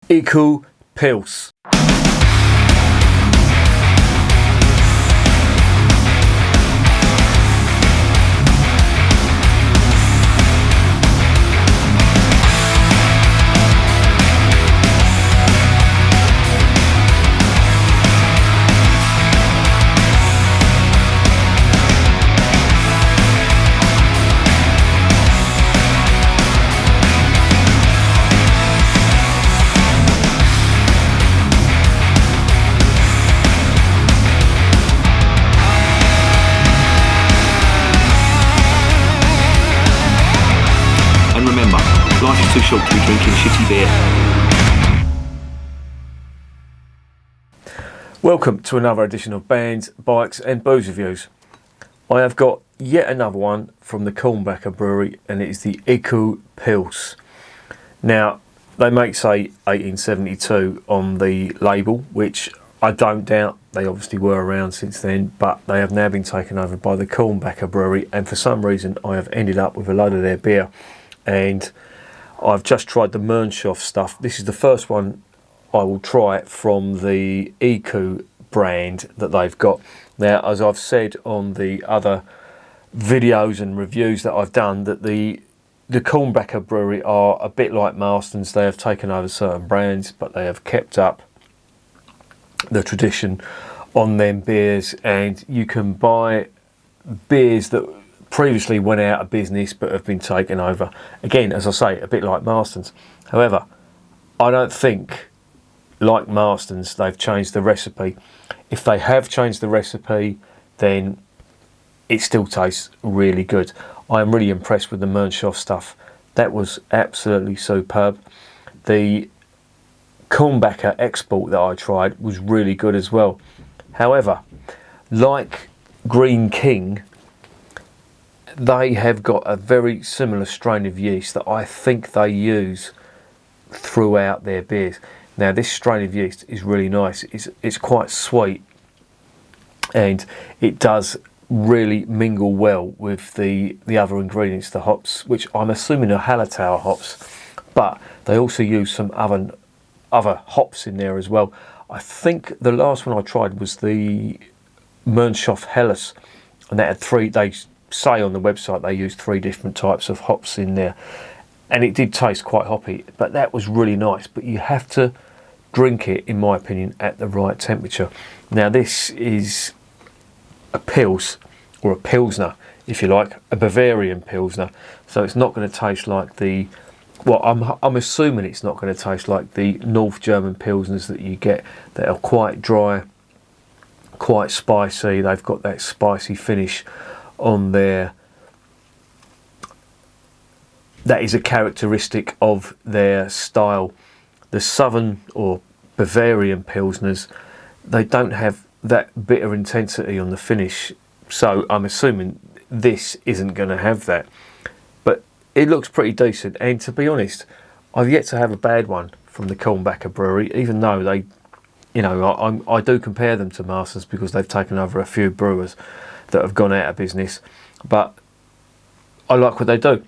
EKU Pils. And remember, life is too short to be drinking shitty beer. Welcome to another edition of Bands, Bikes and Booze Reviews. I have got yet another one from the Kulmbacher Brewery, and it is the EKU Pils. Now, they make say 1872 on the label, which I don't doubt. They obviously were around since then, but they have now been taken over by the Kulmbacher Brewery, and for some reason I have ended up with a load of their beer. And I've just tried the Mernschhoff stuff. This is the first one I will try from the EKU brand that they've got. Now, as I've said on the other videos and reviews that I've done, that the Kulmbacher Brewery are a bit like Marston's. They have taken over certain brands, but they have kept up the tradition on them beers, and you can buy beers that previously went out of business but have been taken over. Again, as I say, a bit like Marston's. However, I don't think, like Marston's, they've changed the recipe. If they have changed the recipe, then it still tastes really good. I am really impressed with the Mernschhoff stuff. That was absolutely superb. The Kulmbacher export that I tried was really good as well. However, like Green King, they have got a very similar strain of yeast that I think they use throughout their beers. Now, this strain of yeast is really nice. It's quite sweet, and it does really mingle well with the other ingredients, the hops, which I'm assuming are Hallertau hops, but they also use some other hops in there as well. I think the last one I tried was the Mernschhoff Helles, and that had three. They say on the website they used 3 different types of hops in there, and it did taste quite hoppy, but that was really nice. But you have to drink it, in my opinion, at the right temperature. Now, this is a Pils, or a Pilsner if you like, a Bavarian Pilsner, so it's not going to taste like I'm assuming it's not going to taste like the North German Pilsners that you get, that are quite dry, quite spicy. They've got that spicy finish on there. That is a characteristic of their style. The Southern or Bavarian Pilsners, they don't have that bitter intensity on the finish, so I'm assuming this isn't going to have that. But it looks pretty decent, and to be honest, I've yet to have a bad one from the Kulmbacher Brewery, even though they, I do compare them to Marston's because they've taken over a few brewers that have gone out of business, but I like what they do.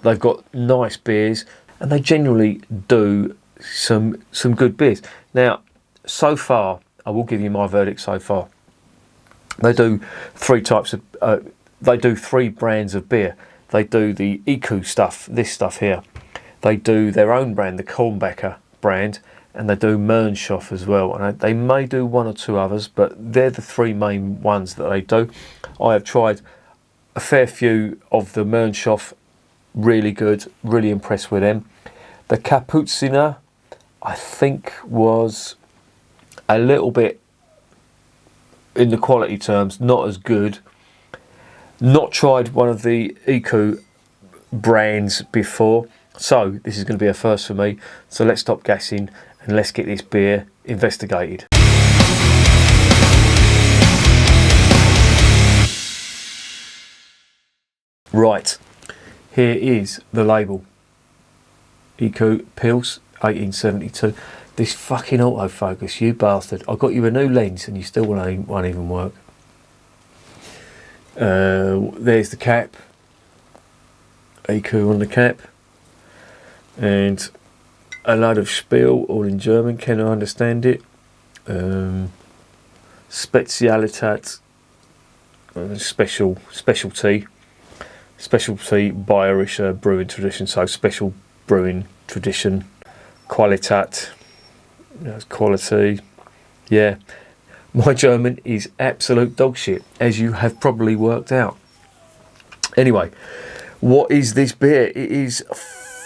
They've got nice beers, and they generally do some good beers. Now, so far, I will give you my verdict so far. They do 3 types of, they do 3 brands of beer. They do the EKU stuff, this stuff here. They do their own brand, the Kulmbacher brand, and they do Mernschhoff as well. And they may do 1 or 2 others, but they're the 3 main ones that they do. I have tried a fair few of the Mernschhoff, really good, really impressed with them. The Kapuziner, I think, was a little bit, in the quality terms, not as good. Not tried one of the EKU brands before, so this is going to be a first for me. So let's stop gassing and let's get this beer investigated. Right, here is the label. EKU Pils, 1872. This fucking autofocus, you bastard. I got you a new lens and you still won't even work. There's the cap. EKU on the cap. And a load of spiel, all in German. Can I understand it? Spezialität, specialty Bayerischer brewing tradition. So special brewing tradition. Qualität, quality. Yeah, my German is absolute dog shit, as you have probably worked out. Anyway, what is this beer? It is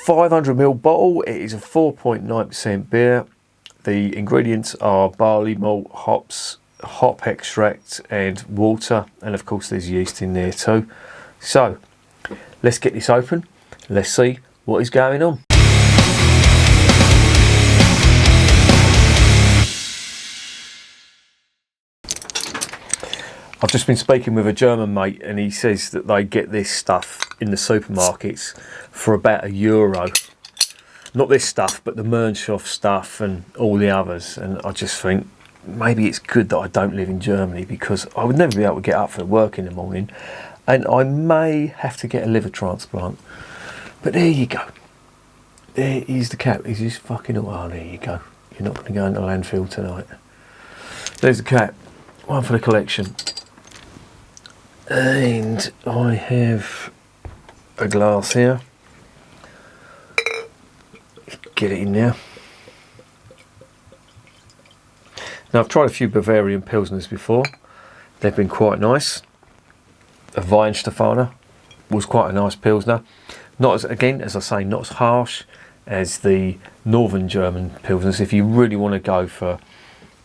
500ml bottle. It is a 4.9% beer. The ingredients are barley malt, hops, hop extract and water, and of course there's yeast in there too. So let's get this open. Let's see what is going on. I've just been speaking with a German mate, and he says that they get this stuff in the supermarkets for about €1. Not this stuff, but the Mönchhof stuff and all the others. And I just think maybe it's good that I don't live in Germany, because I would never be able to get up for work in the morning, and I may have to get a liver transplant. But there you go. There is the cap. Is this fucking... Oh, there you go. You're not going to go into landfill tonight. There's the cap. One for the collection. And I have a glass here. Get it in there. Now, I've tried a few Bavarian Pilsners before. They've been quite nice. A Weihenstephaner was quite a nice Pilsner. Not as, again, as I say, not as harsh as the Northern German Pilsners. If you really want to go for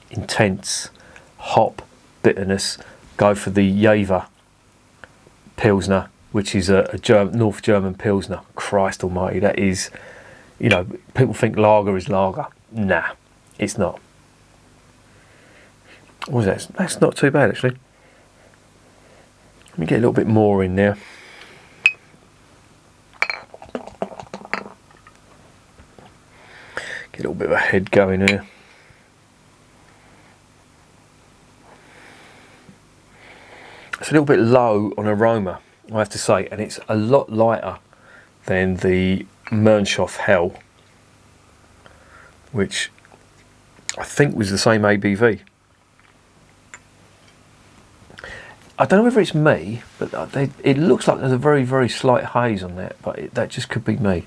intense hop bitterness, go for the Jever Pilsner, which is a North German Pilsner. Christ almighty, that is, you know, people think lager is lager. Nah, it's not. What was that? That's not too bad, actually. Let me get a little bit more in there. Get a little bit of a head going here. It's a little bit low on aroma, I have to say, and it's a lot lighter than the Mönchhof Hell, which I think was the same ABV. I don't know whether it's me, but it looks like there's a very, very slight haze on that, but that just could be me.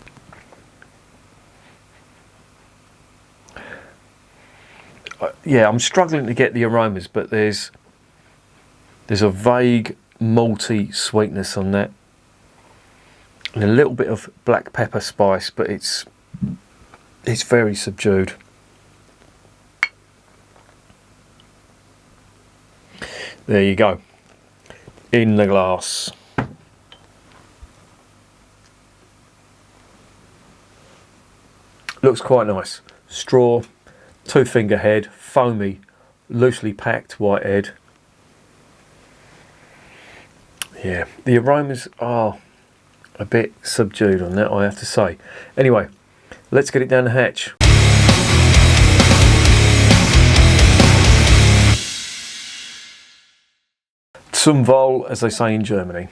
Yeah, I'm struggling to get the aromas, but there's a vague malty sweetness on that, and a little bit of black pepper spice, but it's very subdued. There you go, in the glass. Looks quite nice. Straw, 2-finger head, foamy, loosely packed white head. Yeah, the aromas are a bit subdued on that, I have to say. Anyway, let's get it down the hatch. Zum Wohl, as they say in Germany.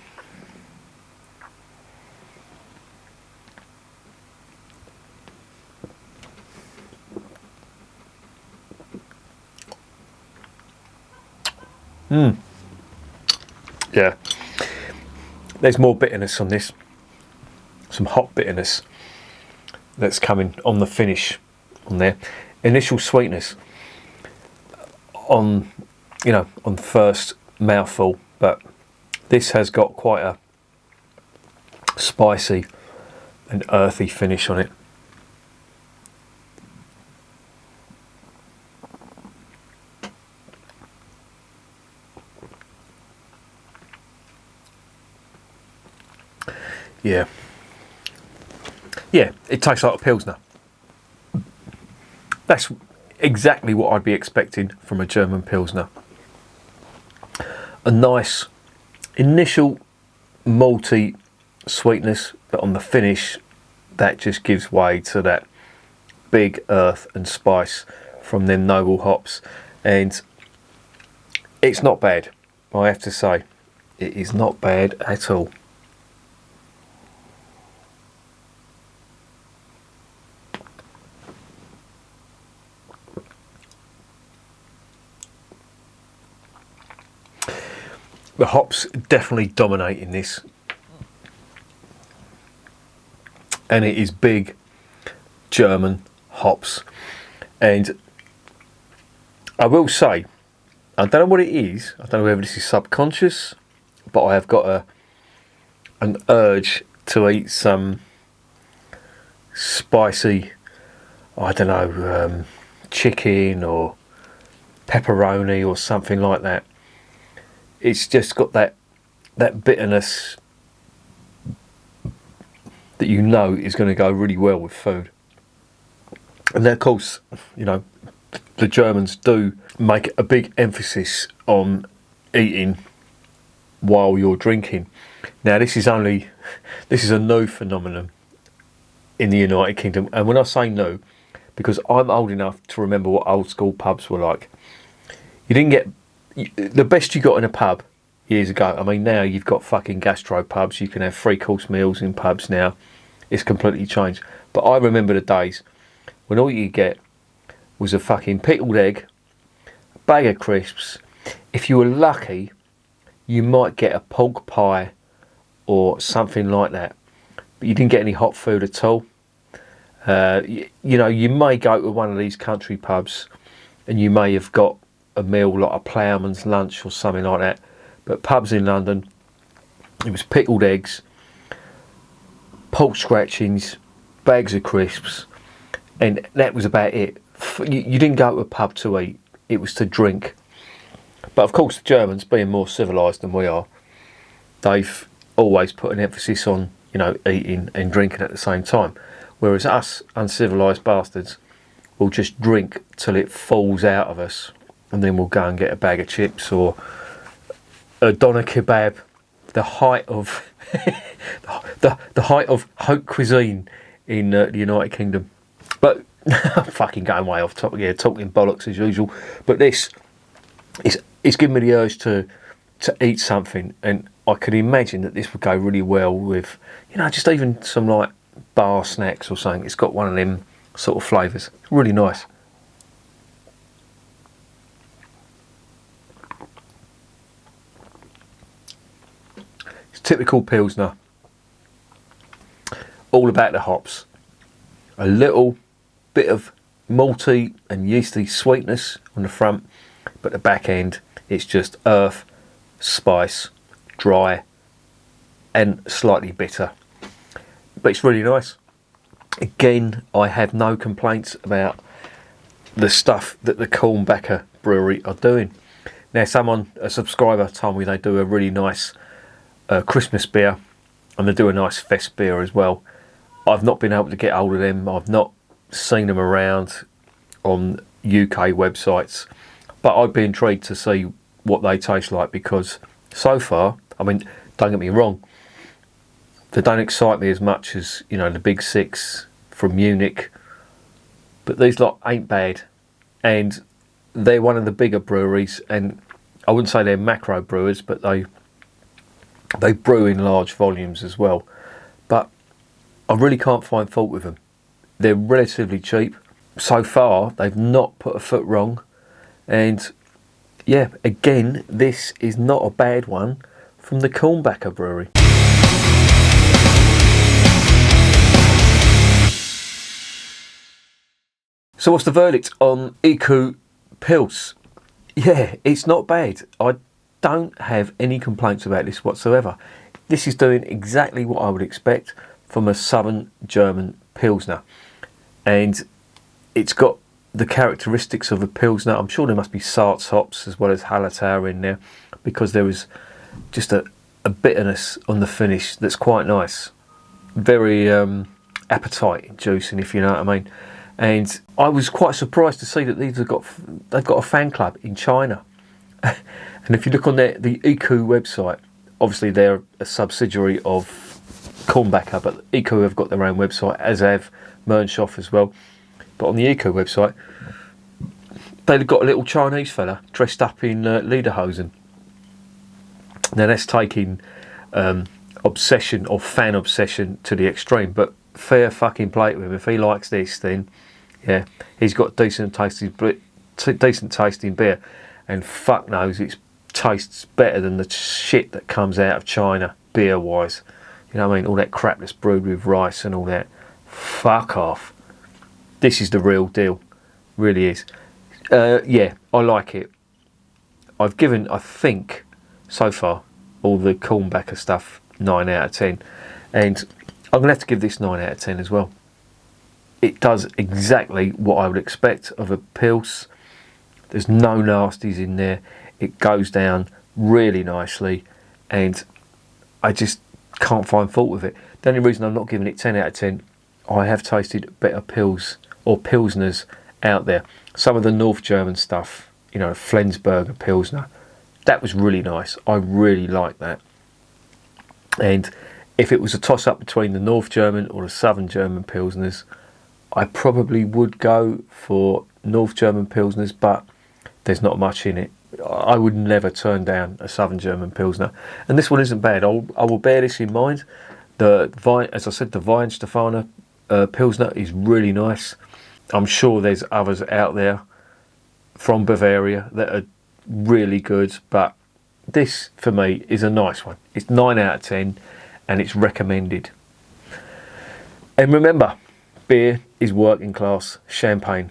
Yeah. There's more bitterness on this, some hop bitterness that's coming on the finish on there. Initial sweetness on, you know, on the first mouthful, but this has got quite a spicy and earthy finish on it. Yeah, it tastes like a Pilsner. That's exactly what I'd be expecting from a German Pilsner. A nice initial malty sweetness, but on the finish, that just gives way to that big earth and spice from them noble hops. And it's not bad, I have to say. It is not bad at all. The hops definitely dominating this, and it is big German hops. And I will say, I don't know what it is, I don't know whether this is subconscious, but I have got an urge to eat some spicy, I don't know, chicken or pepperoni or something like that. It's just got that bitterness that you know is going to go really well with food. And then, of course, you know, the Germans do make a big emphasis on eating while you're drinking. Now, this is a new phenomenon in the United Kingdom. And when I say new, because I'm old enough to remember what old school pubs were like. You didn't get the best you got in a pub years ago. I mean, now you've got fucking gastro pubs. You can have 3-course meals in pubs now. It's completely changed. But I remember the days when all you get was a fucking pickled egg, a bag of crisps. If you were lucky, you might get a pork pie or something like that. But you didn't get any hot food at all. You know, you may go to one of these country pubs and you may have got a meal like a ploughman's lunch or something like that. But pubs in London, it was pickled eggs, pork scratchings, bags of crisps, and that was about it. You didn't go to a pub to eat, it was to drink. But of course the Germans, being more civilised than we are, they've always put an emphasis on, you know, eating and drinking at the same time. Whereas us uncivilised bastards will just drink till it falls out of us, and then we'll go and get a bag of chips or a doner kebab, the height of the height of haute cuisine in the United Kingdom. But I'm fucking going way off topic here, talking bollocks as usual. But this it's given me the urge to eat something, and I could imagine that this would go really well with, you know, just even some like bar snacks or something. It's got one of them sort of flavours. Really nice. It's typical Pilsner. All about the hops. A little bit of malty and yeasty sweetness on the front, but the back end it's just earth, spice, dry and slightly bitter. But it's really nice. Again, I have no complaints about the stuff that the Kulmbacher Brewery are doing. Now, a subscriber told me they do a really nice Christmas beer, and they do a nice fest beer as well. I've not been able to get hold of them. I've not seen them around on UK websites, but I'd be intrigued to see what they taste like, because so far, I mean, don't get me wrong, they don't excite me as much as, you know, the big six from Munich, but these lot ain't bad, and they're one of the bigger breweries, and I wouldn't say they're macro brewers, but they brew in large volumes as well. But I really can't find fault with them. They're relatively cheap. So far, they've not put a foot wrong, and yeah, again, this is not a bad one from the Kulmbacher Brewery. So what's the verdict on EKU Pils? Yeah, it's not bad. I don't have any complaints about this whatsoever. This is doing exactly what I would expect from a southern German Pilsner. And it's got the characteristics of a Pilsner. I'm sure there must be Sarts hops as well as Hallertau in there, because there was just a bitterness on the finish that's quite nice. Very appetite inducing, if you know what I mean. And I was quite surprised to see that they've got a fan club in China. And if you look on the EKU website, obviously they're a subsidiary of Kulmbacher, but EKU have got their own website, as have Mernshoff as well. But on the EKU website, they've got a little Chinese fella dressed up in lederhosen. Now that's taking obsession or fan obsession to the extreme, but fair fucking play to him. If he likes this, then yeah, he's got decent tasting beer, and fuck knows it's tastes better than the shit that comes out of China, beer-wise. You know what I mean? All that crap that's brewed with rice and all that. Fuck off. This is the real deal. Really is. Yeah, I like it. I've given, I think, so far, all the Kulmbacher stuff 9 out of 10. And I'm going to have to give this 9 out of 10 as well. It does exactly what I would expect of a Pils. There's no nasties in there. It goes down really nicely. And I just can't find fault with it. The only reason I'm not giving it 10 out of 10, I have tasted better Pils or Pilsners out there. Some of the North German stuff, you know, Flensburger Pilsner, that was really nice. I really like that. And if it was a toss-up between the North German or the Southern German Pilsners, I probably would go for North German Pilsners, but there's not much in it. I would never turn down a Southern German Pilsner. And this one isn't bad. I will bear this in mind. As I said, the Weihenstephaner Pilsner is really nice. I'm sure there's others out there from Bavaria that are really good, but this, for me, is a nice one. It's 9 out of 10, and it's recommended. And remember, beer is working class champagne.